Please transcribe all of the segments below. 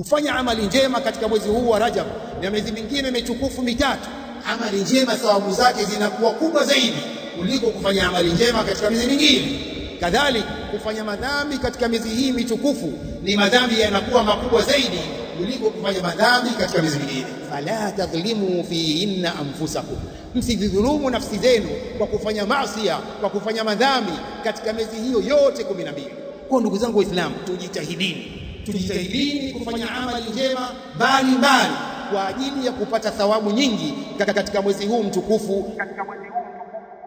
kufanya amali njema katika mwezi huu wa Rajab na miezi mingine mitukufu mitatu, amali njema thawabu zake zinakuwa kubwa zaidi kuliko kufanya amali njema katika miezi mingine. Kadhalika kufanya madhambi katika miezi hii mitukufu ni madhambi yanakuwa makubwa zaidi kuliko kufanya madhambi katika miezi mingine. Fala tadhlimu fihinna anfusakum, msidhulumu nafsi zenu kwa kufanya maasi, kwa kufanya madhambi katika miezi hiyo yote 12. Kwa ndugu zangu Waislamu, tujitahidini kufanya amali njema mbalimbali kwa ajili ya kupata thawabu nyingi katika mwezi huu mtukufu,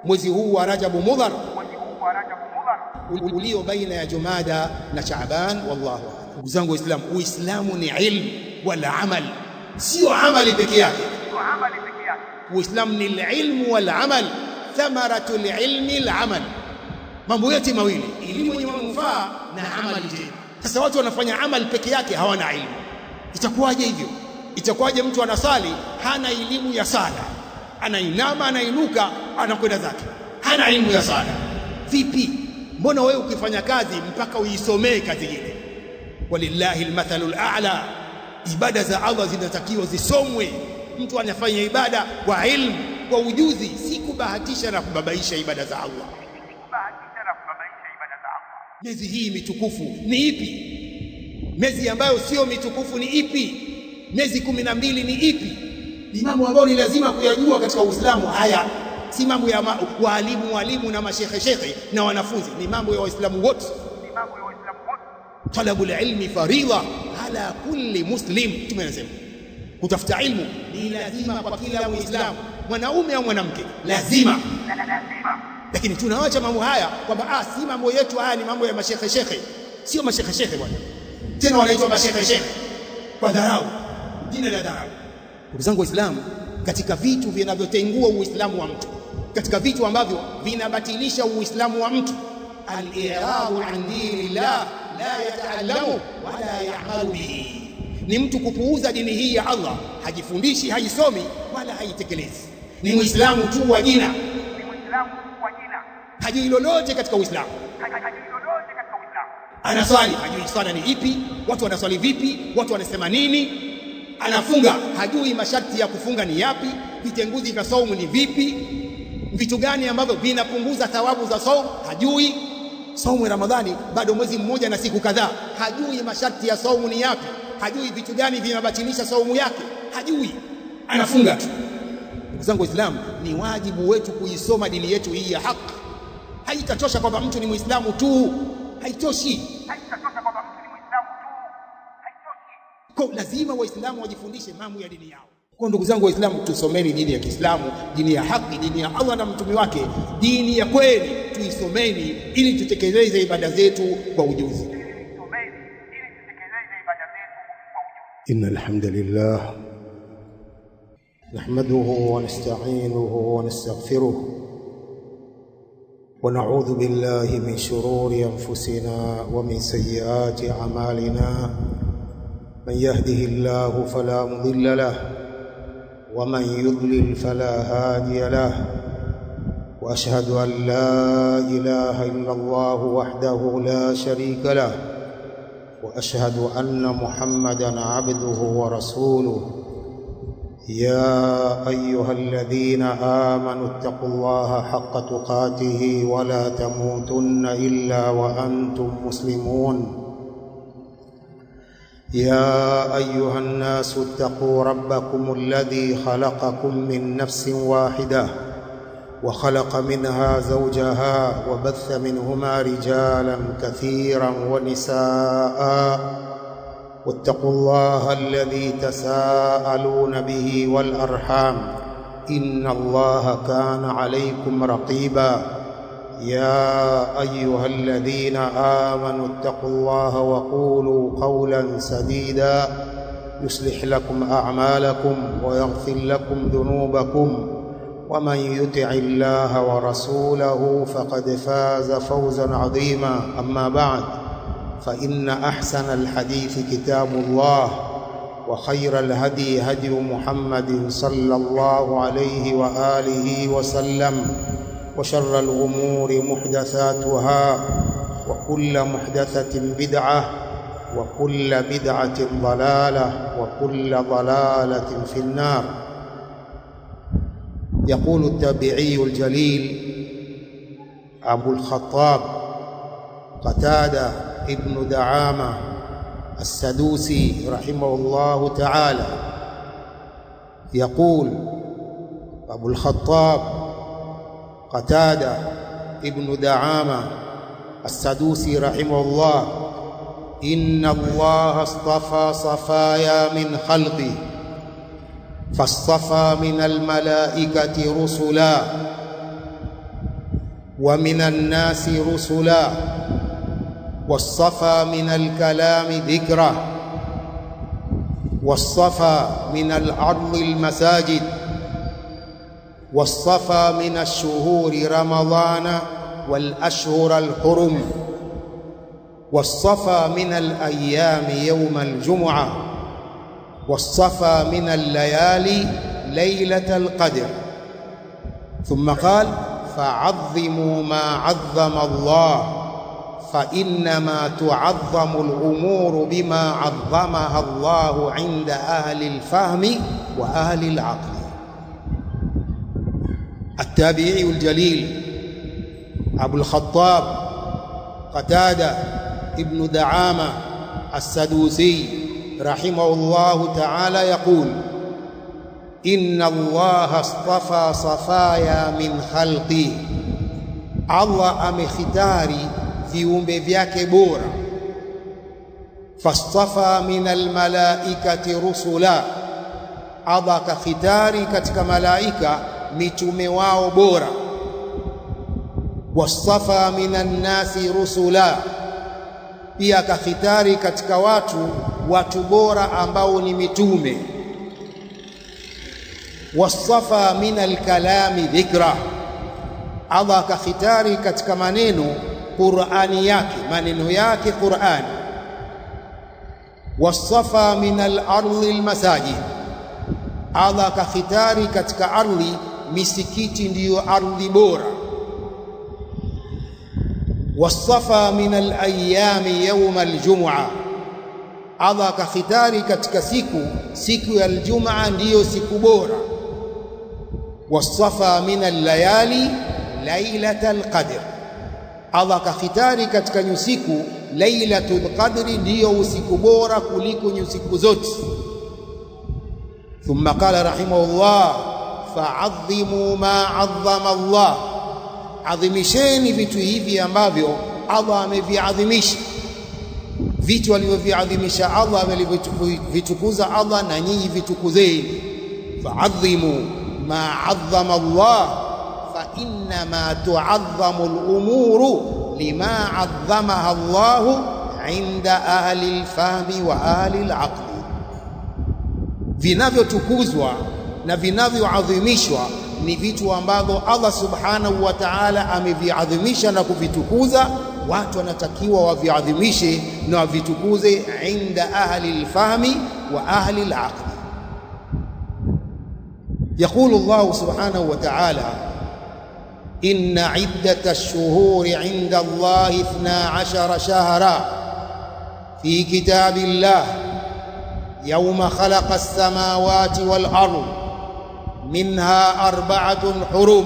mwezi huu wa Rajab Mudhar ulio baina ya Jumada na Shaaban. Wallahu a'lam. Ndugu zangu Waislamu, Uislamu ni ilmu wala amal, sio amali peke yake. Uislamu ni ilmu wal amal, thamaratul ilmi al amal, mambo yote mawili, elimu yenye manufaa na amali njema. Sasa watu wanafanya amali peke yake, hawana ilmu. Itakuwaje hivyo? Itakuwaje mtu anasali hana elimu ya sala, anainama anainuka anakwenda zake, hana elimu ya sala? Vipi? Mbona wewe ukifanya kazi mpaka uisomee kazi ile? Walillahi almathalul a'la, ibada za Allah zinatakiwa zisomwe. Mtu anafanya ibada kwa ilmu, kwa ujuzi, si kubahatisha na kubabaisha ibada za Allah. Miezi hii mitukufu ni ipi? Miezi ambayo sio mitukufu ni ipi? Miezi 12 ni ipi? Ni mambo ambayo ni lazima kuyajua katika Uislamu. Haya si mambo ya walimu na mashekhe na wanafunzi, ni mambo ya Waislamu wote. Talabul ilmi faridha ala kulli muslim. Tumesema kutafuta ilmu ni lazima kwa kila Muislamu, mwanaume au mwanamke, lazima. Lakini tunaacha mambo haya kwamba si mambo yetu, haya ni mambo ya mashekhe. Sio mashekhe bwana, tena wanaitwa mashekhe kwa dharau, jina la dharau. Ndugu zangu Waislamu, katika vitu vinavyotengua Uislamu wa mtu, katika vitu ambavyo vinabatilisha Uislamu wa mtu, al-i'radu an dinillah la yata'allamu wala ya'malu bihi, ni mtu kupuuza dini hii ya Allah, hajifundishi, haisomi wala haitekelezi. Ni Muislamu tu wa jina, hajui lolote katika Uislamu. Anaswali, hajui swala ni ipi, watu wanaswali vipi, watu wanasema nini. Anafunga, hajui masharti ya kufunga ni yapi, vitenguzi vya saumu ni vipi, vitu gani ambavyo vinapunguza thawabu za saumu hajui. Saumu ya Ramadhani bado mwezi mmoja na siku kadhaa, hajui masharti ya saumu ni yapi, hajui vitu gani vinabatilisha saumu yake, hajui, anafunga tu. Ndugu zangu Waislamu, ni wajibu wetu kuisoma dini yetu hii ya haki. Haitatosha kwamba mtu ni Muislamu tu, haitoshi. Kwa lazima Waislamu wajifundishe mambo ya dini yao. Kwa ndugu zangu Waislamu, tusomeni dini ya Kiislamu, dini ya haki, dini ya Allah na mtume wake, dini ya kweli. Tuisomeni ili tutekeleze ibada zetu kwa ujuzi. Innal hamdalillah nahmaduhu wa nasta'inuhu wa nastaghfiruh wa na'udhu billahi min shururi anfusina wa min sayyiati a'malina. من يهده الله فلا مضل له ومن يضلل فلا هادي له، وأشهد أن لا إله إلا الله وحده لا شريك له، وأشهد أن محمدًا عبده ورسوله. يا أيها الذين آمنوا اتقوا الله حق تقاته ولا تموتن إلا وأنتم مسلمون. يا أيها الناس اتقوا ربكم الذي خلقكم من نفس واحدة وخلق منها زوجها وبث منهما رجالا كثيرا ونساء، واتقوا الله الذي تساءلون به والأرحام إن الله كان عليكم رقيبا. يا أيها الذين آمنوا اتقوا الله وقولوا قولا سديدا يصلح لكم أعمالكم ويغفر لكم ذنوبكم، ومن يطع الله ورسوله فقد فاز فوزا عظيما. أما بعد، فإن أحسن الحديث كتاب الله، وخير الهدي هدي محمد صلى الله عليه وآله وسلم، وشر الأمور محدثاتها، وكل محدثة بدعة، وكل بدعة ضلالة وكل ضلالة في النار. يقول التابعي الجليل أبو الخطاب قتادة ابن دعامة السدوسي رحمه الله تعالى، يقول أبو الخطاب قتادة ابن دعامة السدوسي رحمه الله: إن الله اصطفى صفايا من خلقه، فاصطفى من الملائكة رسلا ومن الناس رسلا، واصطفى من الكلام ذكره، واصطفى من الأرض المساجد، واصطفى من الشهور رمضان والأشهر الحرم، واصطفى من الأيام يوم الجمعة، واصطفى من الليالي ليلة القدر. ثم قال: فعظموا ما عظم الله، فإنما تعظم الأمور بما عظمها الله عند أهل الفهم وأهل العقل. التابعي الجليل أبو الخطاب قتادة ابن دعامة السدوسي رحمه الله تعالى يقول: إن الله اصطفى صفايا من خلقه، Allah amekhitari viumbe vyake bora. Fastafa min almalaikati rusula, Allah akakhitari katika malaika mitume wao bora. Wastafa minan nasi rusula, pia akakhitari katika watu bora ambao ni mitume. Wastafa minal kalami dhikra, Allah akakhitari katika maneno Qur'ani yake, maneno yake Qur'ani. Wastafa minal ardi almasajid, Allah akakhitari katika ardhi misikiti ndiyo ardhi bora. Wastafa minal ayami yawm aljum'a, Allah akakhitari katika siku ya Ijumaa ndiyo siku bora. Wastafa minal layali lailatal qadr, Allah akakhitari katika nyusiku lailatul qadri ndiyo usiku bora kuliko nyusiku zote. Thumma qala rahimahullah: fa'azzimu ma 'azzama Allah, adhimisheni vitu hivi ambavyo Allah ameviadhimisha. Vitu alivyoviadhimisha Allah, amelivitukuza Allah, na nyinyi vitukuzeni. Fa'azzimu ma 'azzama Allah, fa inna ma tu'azzamu al-umuru lima 'azzamaha Allah 'inda ahli al-fahmi wa ahli al-'aqli. Vinavyotukuzwa na vinavyoadhimishwa ni vitu ambavyo Allah subhanahu wa ta'ala ameviadhimisha na kuvitukuza. Watu wanatakiwa waviadhimishe na wavitukuze inda ahli al-fahmi wa ahli al-'aqli. يقول الله سبحانه وتعالى: إن عدة الشهور عند الله 12 شهرا في كتاب الله يوم خلق السماوات والأرض منها 4 حرم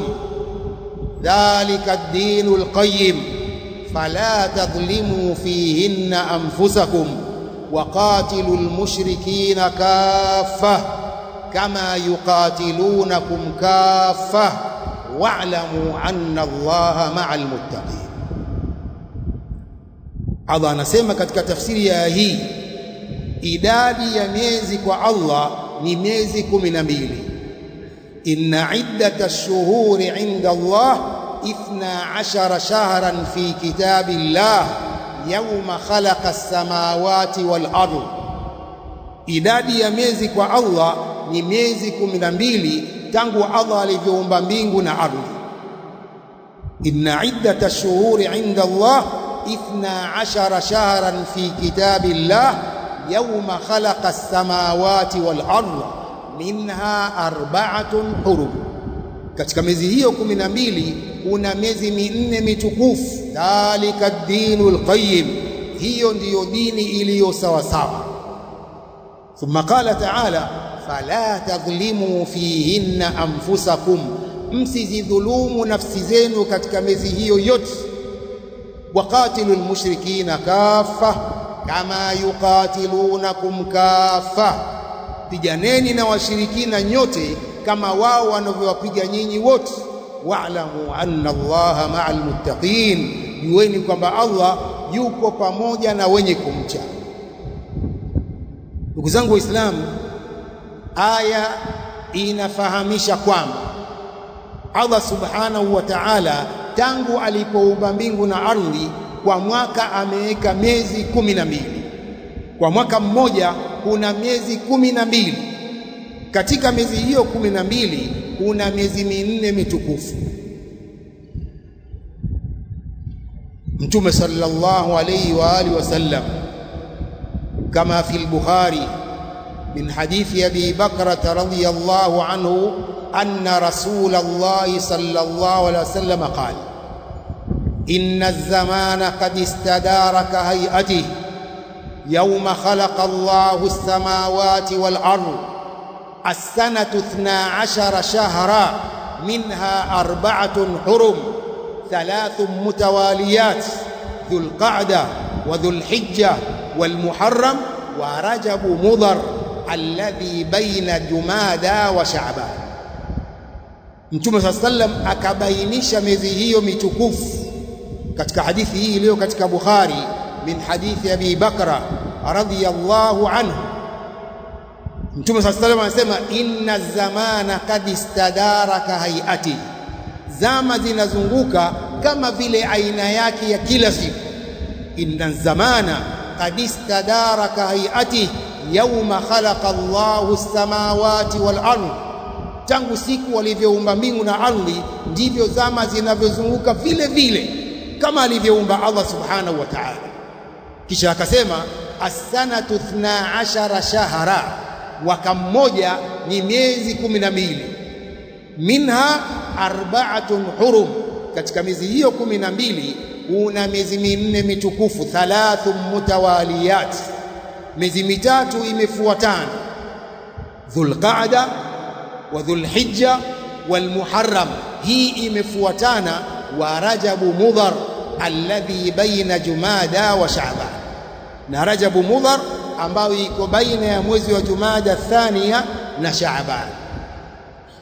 ذلك الدين القيم فلا تظلموا فيهن أنفسكم وقاتلوا المشركين كافة كما يقاتلونكم كافة واعلموا أن الله مع المتقين. Allah anasema katika tafsiri ya hii, idadi ya miezi kwa Allah ni miezi 12. Inna iddata ash-shuhuri 'inda Allah 12 shahran fi kitabillah yawma khalaqa as-samawati wal ardh. Idadi ya miezi kwa Allah ni miezi 12 tangu Allah alivyoumba mbingu na ardhi. Inna iddata ash-shuhuri 'inda Allah 12 shahran fi kitabillah yawma khalaqa as-samawati wal ardh minha 4 hurum. Katika miezi hiyo 12 kuna miezi minne mitukufu. Dhalika ad-dinul qayyim, hiyo ndiyo dini iliyo sawa sawa. Thumma qala ta'ala fala tadhlimu fihinna anfusakum, msizidhulumu nafsi zenu katika miezi hiyo yote. Waqatilul mushrikina kaffa kama yuqatilunakum kaffa, piganeni na washirikina nyote kama wao wanavyowapiga nyinyi wote. Wa'lamu anna Allaha ma'al muttaqin, jueni kwamba Allah yuko pamoja na wenye kumcha. Ndugu zangu Waislamu, aya inafahamisha kwamba Allah subhanahu wa ta'ala tangu alipoumba mbingu na ardhi kwa mwaka ameweka miezi 12. Kwa mwaka mmoja kuna miezi 12. Katika miezi hiyo 12 kuna miezi 4 mitukufu. Mtume sallallahu alayhi wa alihi wasallam kama fi al-Bukhari min hadithi Abi Bakrata radhiyallahu anhu anna Rasulullah sallallahu alayhi wasallam qala inna az-zamana qad istadara ka hay'atihi yawma khalaqa Allahu as-samawati wal-ardh as-sanatu 12 shahra minha 4 hurum 3 mutawaliyat dhul qa'da wa dhul hijja wal muharram wa rajab mudhar alladhi baina jumada wa sha'ban. Mtume sallam akabainisha miezi hiyo mitukufu katika hadithi hii iliyo katika Bukhari min hadithi Abi Bakra radhiyallahu anhu. Mtume sallam anasema inna zamana qad istadara ka hay'ati, zama zinazunguka kama vile aina yake ya kila siku. Inna zamana qad istadara ka hay'ati yawma khalaqa Allahu as-samawati wal ardh, tangu siku walivyoumba mbingu na ardhi ndivyo zama zinavyozunguka vile vile kama alivyoumba Allah subhanahu wa ta'ala. Kisha akasema as-sanatu 12 shahra, mwaka mmoja ni miezi 12. Minha 4 hurum, katika miezi hiyo 12 kuna miezi 4 mitukufu. 3 mutawaliyat, miezi mitatu imefuatana. Dhul Qa'da wa Dhul Hijja wal Muharram, hii imefuatana. Wa Rajab Mudhar alladhi baina Jumada wa Sha'ban, na Rajab Mudhar ambayo iko baina ya mwezi wa Jumada thania na Sha'ban.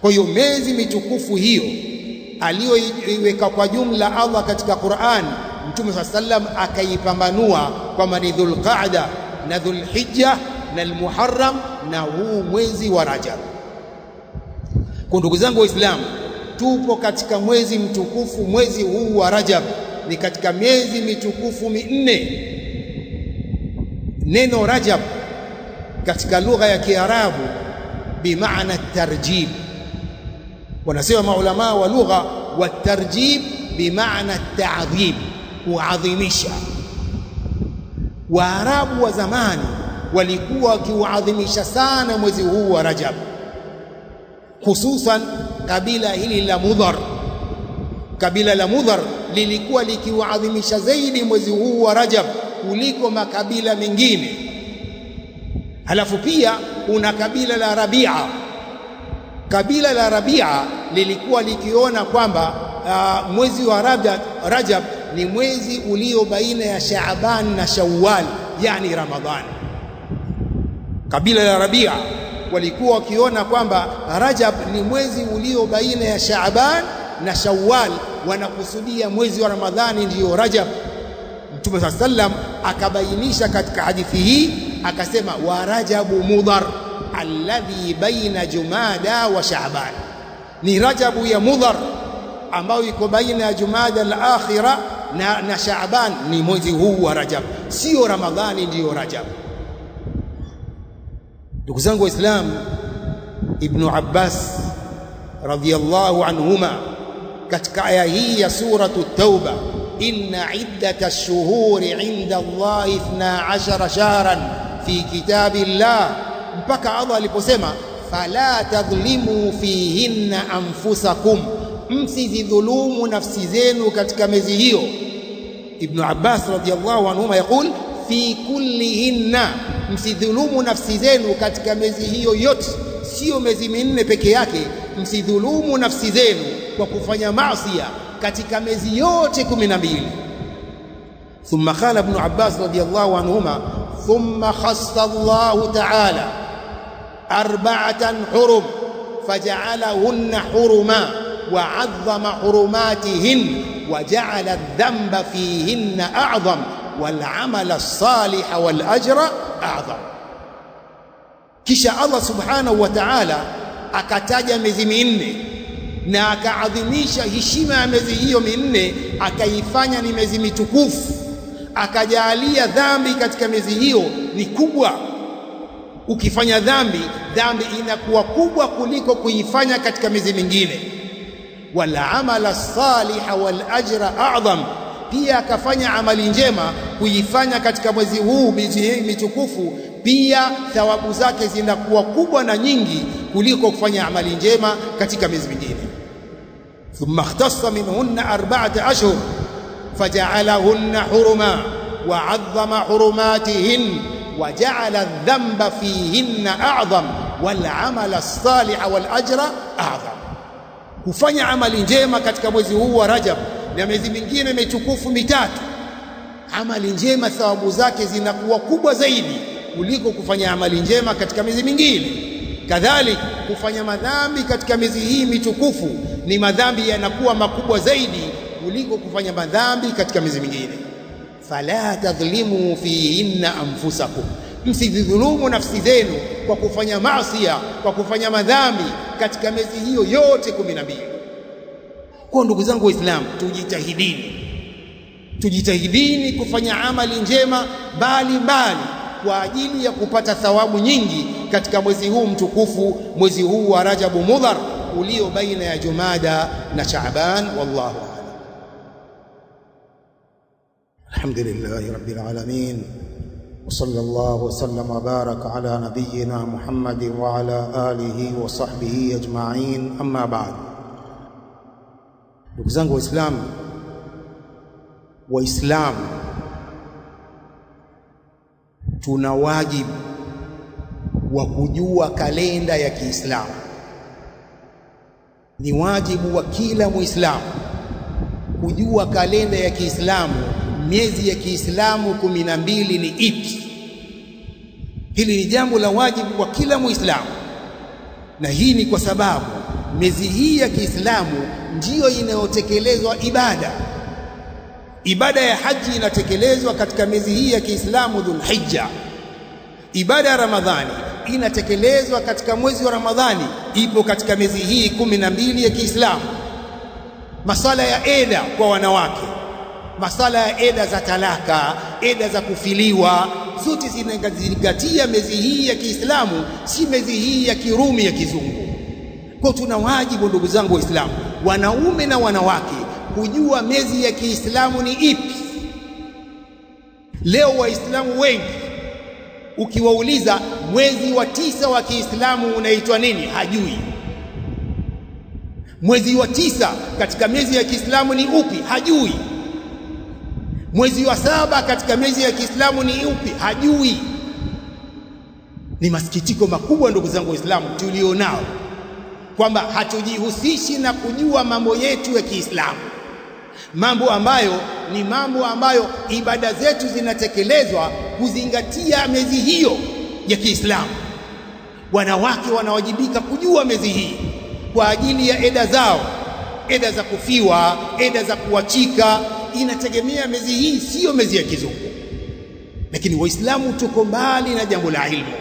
Kwa hiyo miezi mitukufu hiyo aliyoiweka kwa jumla Allah katika Qur'an, Mtume sallam akaipambanua kwamba ni Dhul Qa'da na Dhul Hijja na al-Muharram na huu mwezi wa Rajab. Kwa ndugu zangu Waislamu, tupo katika mwezi mtukufu. Mwezi huu wa Rajab ni katika miezi mitukufu 4. Neno Rajab katika lugha ya Kiarabu bimaana tarjib, wanasema maulama wa lugha, wa tarjib bimaana ta'dhib, kuadhimisha. Waarabu wa zamani walikuwa wakiuadhimisha sana mwezi huu wa Rajab, hususan kabila hili la Mudhar. Kabila la Mudhar lilikuwa likiuadhimisha zaidi mwezi huu wa Rajab kuliko makabila mengine. Halafu pia kuna kabila la Rabia. Kabila la Rabia lilikuwa likiona kwamba mwezi wa Rajab ni mwezi ulio baina ya Shaaban na Shawwal, yani Ramadhani. Kabila la Rabia walikuwa wakiona kwamba Rajab ni mwezi ulio baina ya Shaaban na Shawwal, wanakusudia mwezi wa Ramadhani ndiyo Rajab. Mtume sallam akabainisha katika hadithi hii akasema wa Rajabu Mudhar alladhi baina Jumada wa Sha'ban, ni Rajabu ya Mudhar ambayo iko baina ya Jumada al-akhira na Sha'ban, ni mwezi huu wa Rajab, sio Ramadhani ndiyo Rajab. Ndugu zangu Waislamu, Ibn Abbas radhiyallahu anhuma katika aya hii ya suratu Tauba, inna iddata ash-shuhuri 'inda Allahi 12 shahran fi kitabillah, mpaka Allah aliposema fala tadhlimu fihinna anfusakum, msizidhulumu nafsi zenu katika miezi hiyo. Ibn Abbas radhiyallahu anhuma yakul fi kullihinna, msidhulumu nafsi zenu katika miezi hiyo yote, sio miezi minne peke yake. Msidhulumu nafsi zenu kwa kufanya maasi katika miezi yote 12. Thumma qala Ibn Abbas radiyallahu anhuma, thumma khassa Allahu ta'ala arba'atan hurum faja'alahunna huruma wa 'azzama hurumatihin wa ja'ala adh-dhanba fihinna a'zam wal 'amala as-salih wal ajra a'zam. Kisha Allah subhanahu wa ta'ala akataja miezi minne na akaadhimisha heshima ya miezi hiyo minne, akaifanya ni miezi mitukufu, akajalia dhambi katika miezi hiyo ni kubwa. Ukifanya dhambi inakuwa kubwa kuliko kuifanya katika miezi mingine. Wal amala salih wal ajra a'zam, pia akafanya amali njema kuifanya katika mwezi huu mitukufu, pia thawabu zake zinakuwa kubwa na nyingi kuliko kufanya amali njema katika miezi mingine. Thumma ikhtassa minhunna arba'ata ashhur faja'alahunna huruma wa 'azzama hurumatihin wa ja'ala adh-dhanba fihinna a'zam wal 'amala as-salih wal ajra a'zam. Kufanya amali njema katika mwezi huu wa Rajab na miezi mingine mitukufu mitatu, amali njema thawabu zake zinakuwa kubwa zaidi kuliko kufanya amali njema katika miezi mingine. Kadhalika kufanya madhambi katika miezi hii mitukufu ni madhambi yanakuwa makubwa zaidi kuliko kufanya madhambi katika miezi mingine. Fala tadhlimu fihinna anfusakum, msidhulumu nafsi zenu kwa kufanya maasi, kwa kufanya madhambi katika miezi hiyo yote 12. Kwa ndugu zangu Waislamu, tujitahidini kufanya amali njema mbalimbali kwa ajili ya kupata thawabu nyingi katika mwezi huu mtukufu, mwezi huu wa Rajabu Mudhar ulio baina ya Jumada na Shaaban. Wallahu a'lam. Alhamdulillahi rabbil alamin wa sallallahu wa sallam wa baraka ala nabiyyina Muhammadin wa ala alihi wa sahbihi ajma'in, amma ba'd. Ndugu zangu Waislamu, tuna wajibu wa kujua kalenda ya Kiislamu. Ni wajibu wa kila Muislamu kujua kalenda ya Kiislamu, miezi ya Kiislamu 12 ni ipi. Hili ni jambo la wajibu kwa kila Muislamu, na hii ni kwa sababu miezi hii ya Kiislamu ndiyo inayotekelezwa ibada ya haji inatekelezwa katika miezi hii ya Kiislamu Dhulhijja. Ibada ya Ramadhani inatekelezwa katika mwezi wa Ramadhani, ipo katika miezi hii 12 ya Kiislamu. Masala ya eda kwa wanawake, masala ya eda za talaka, eda za kufiliwa, zote zinazingatia miezi hii ya Kiislamu, si miezi hii ya Kirumi ya kizungu. Kwa tuna wajibu ndugu zangu Waislamu, wanaume na wanawake, kujua miezi ya Kiislamu ni ipi. Leo Waislamu wengi ukiwauliza mwezi wa 9 wa Kiislamu unaitwa nini, hajui. Mwezi wa 9 katika miezi ya Kiislamu ni upi, hajui. Mwezi wa 7 katika miezi ya Kiislamu ni upi, hajui. Ni masikitiko makubwa ndugu zangu Waislamu tulionao, kwamba hatujihusishi na kujua mambo yetu ya Kiislamu, mambo ambayo ibada zetu zinatekelezwa kuzingatia miezi hiyo ya Kiislamu. Wanawake wanawajibika kujua miezi hii kwa ajili ya eda zao, eda za kufiwa, eda za kuachika, inategemea miezi hii, sio miezi ya kizungu. Lakini Waislamu tuko mbali na jambo la ilmu.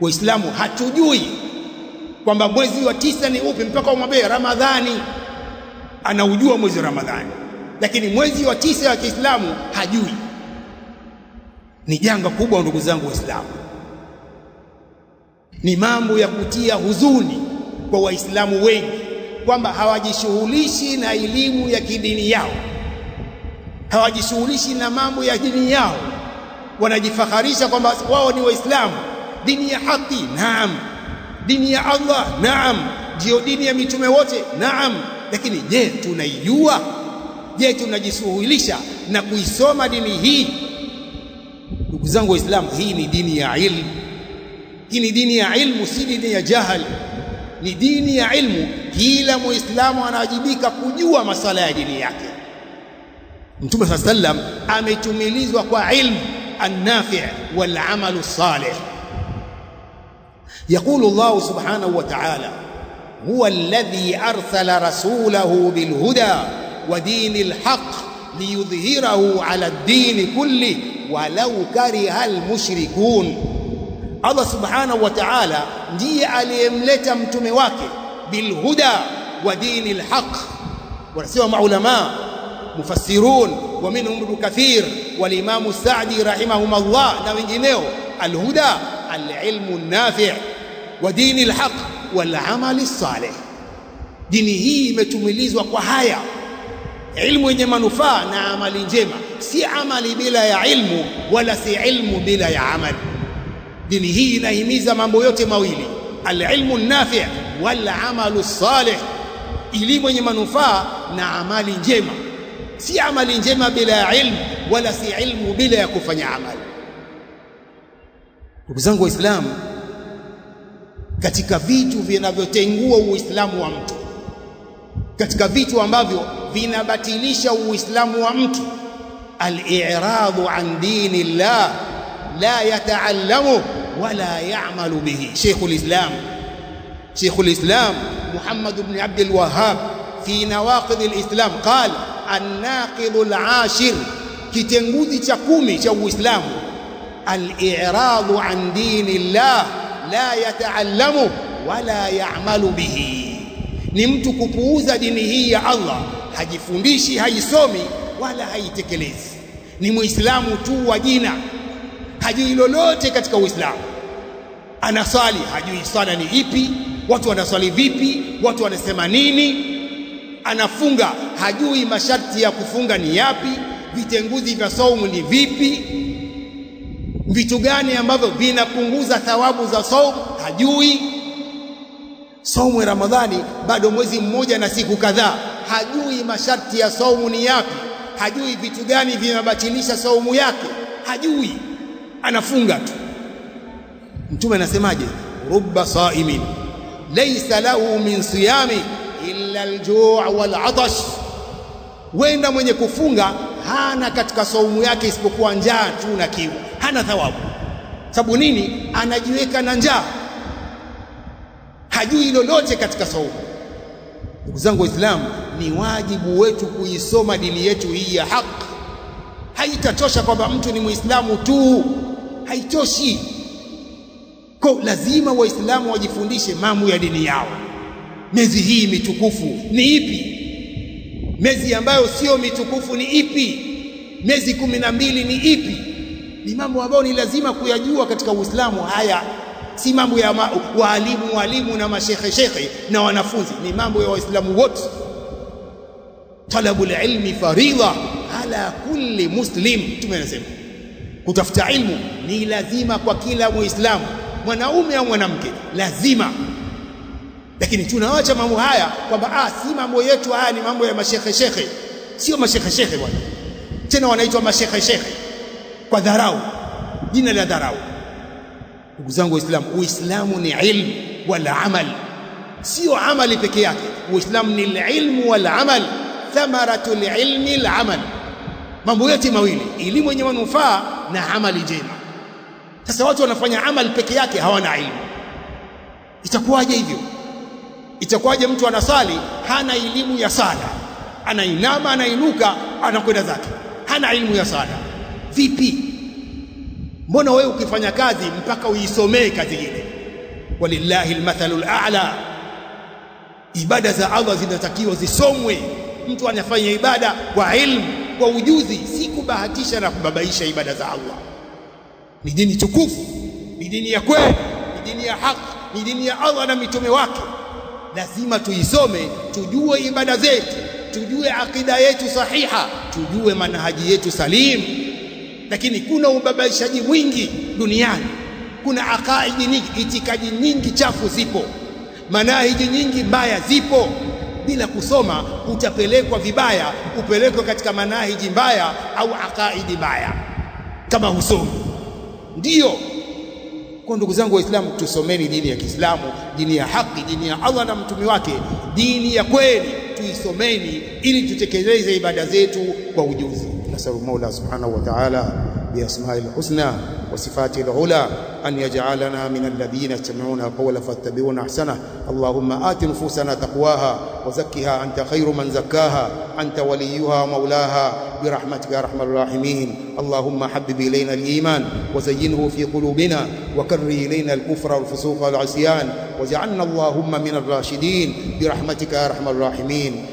Waislamu hatujui kwamba mwezi wa 9 ni upi, mpaka umwambie Ramadhani anaujua mwezi wa Ramadhani, lakini mwezi wa 9 wa Kiislamu hajui. Ni janga kubwa ndugu zangu Waislamu, ni mambo ya kutia huzuni kwa Waislamu wengi kwamba hawajishughulishi na elimu ya kidini yao, hawajishughulishi na mambo ya dini yao. Wanajifakharisha kwamba wao ni Waislamu, dini ya haki, naam, dini ya Allah, naam, ndio dini ya mitume wote, naam. Lakini je, tunaijua? Je, tunajishughulisha na kuisoma dini hii? Ndugu zangu Waislamu, hii ni dini ya ilmu. Hii ni dini ya ilmu, si dini ya jahal. Ni dini ya ilmu. Kila Muislamu anawajibika kujua masala ya dini yake. Mtume sallallahu alayhi wasallam ametumilizwa kwa ilmu an-nafi' wal 'amalu salih. يقول الله سبحانه وتعالى: هو الذي أرسل رسوله بالهدى ودين الحق ليظهره على الدين كله ولو كره المشركون. Allah subhanahu wa ta'ala ndiye aliyemleta mtume wake bilhuda wa dinil haq. Wanasema maulama mufassirun wa minhum Ibn Kathir wal Imam Sa'di rahimahumullah na wengineo, alhuda alilmu nafi' wa dinil haq wal amali salih. Dini hii imetumilizwa kwa haya: ilmu yenye manufaa na amali njema, si amali bila ya ilmu wala si ilmu bila ya amali. Dini hii inahimiza mambo yote mawili, alilmu nafi' wal amalu salih, elimu yenye manufaa na amali njema, si amali njema bila ya ilmu wala si ilmu bila ya kufanya amali. Ndugu zangu Waislamu, katika vitu vinavyotengua Uislamu wa mtu, katika vitu ambavyo vinabatilisha Uislamu wa mtu, al-i'radu an dinillah la yata'allamu wala ya'malu bihi. Sheikhul Islam Muhammad ibn Abdul Wahhab fi nawaqid al-Islam qala: an-naqid al-ashir, kitenguzi cha 10 cha Uislamu, al-i'radu an dinillah la yata'allamu wala ya'malu bihi, ni mtu kupuuza dini hii ya Allah, hajifundishi, haisomi wala haitekelezi. Ni Muislamu tu wa jina, hajui lolote katika Uislamu. Anasali, hajui sala ni ipi, watu wanaswali vipi, watu wanasema nini. Anafunga, hajui masharti ya kufunga ni yapi, vitenguzi vya saumu ni vipi, vitu gani ambavyo vinapunguza thawabu za saumu hajui. Saumu ya Ramadhani bado mwezi mmoja na siku kadhaa, hajui masharti ya saumu ni yapi, hajui vitu gani vinabatilisha saumu yake, hajui, anafunga tu. Mtume anasemaje? rubba saimin laysa lahu min siyami illa al-ju' wal-'atash, wenda mwenye kufunga hana katika saumu yake isipokuwa njaa tu na kiu, hana thawabu. Sababu nini? Anajiweka na njaa, hajui lolote katika saumu. Ndugu zangu Waislamu, ni wajibu wetu kuisoma dini yetu hii ya haki. Haitatosha kwamba mtu ni Muislamu tu, haitoshi. Kwa lazima Waislamu wajifundishe mambo ya dini yao. Miezi hii mitukufu ni ipi? Miezi ambayo sio mitukufu ni ipi? Miezi 12 ni ipi? Ni mambo ambayo ni lazima kuyajua katika Uislamu. Haya si mambo ya walimu na mashekhe na wanafunzi, ni mambo ya Waislamu wote. Talabul ilmi faridha ala kulli muslim. Tumesema kutafuta ilmu ni lazima kwa kila Muislamu, mwanaume au mwanamke, lazima. Lakini tunaacha mambo haya kwamba si mambo yetu haya, ni mambo ya mashekhe. Sio mashekhe bwana, tena wanaitwa mashekhe kwa dharau, jina la dharau. Ndugu zangu Waislamu, Uislamu ni ilmu wala amal, sio amali peke yake. Uislamu ni ilmu wala amal, thamaratul ilmi al amal, mambo yote mawili, elimu yenye manufaa na amali njema. Sasa watu wanafanya amali peke yake, hawana ilmu. Itakuwaje hivyo? Itakuwaje mtu anasali hana elimu ya sala, anainama anainuka anakwenda zake, hana elimu ya sala? Vipi? Mbona wewe ukifanya kazi mpaka uisomee kazi ile? Walillahi almathalul a'la. Ibada za Allah zinatakiwa zisomwe. Mtu anafanya ibada kwa ilmu, kwa ujuzi, si kubahatisha na kubabaisha ibada za Allah. Ni dini tukufu, ni dini ya kweli, ni dini ya haki, ni dini ya Allah na mitume wake. Lazima tuisome, tujue ibada zetu, tujue akida yetu sahiha, tujue manhaji yetu salim. Lakini kuna ubabaishaji mwingi duniani, kuna akaidi nyingi, itikadi nyingi chafu zipo, manahiji nyingi mbaya zipo. Bila kusoma utapelekwa vibaya, upelekwe katika manahiji mbaya au akaidi mbaya kama husomi. Ndiyo. Kwa ndugu zangu Waislamu, tusomeni dini ya Kiislamu, dini ya haki, dini ya Allah na mtume wake, dini ya kweli tuisomeni ili tutekeleze ibada zetu kwa ujuzi. Nasallu Mola subhanahu wa ta'ala biasma'il husna wa sifatil ula an yaj'alana min alladhina yastami'una qawla fattabi'una ahsana. Allahumma ati nufusana taqwaha wa zakkiha anta khayru man zakkaha anta waliyuha wa mawlaha برحمتك يا ارحم الراحمين. اللهم حبب الينا الايمان وزينه في قلوبنا وكره الينا الكفر والفسوق والعصيان واجعلنا اللهم من الراشدين برحمتك يا ارحم الراحمين.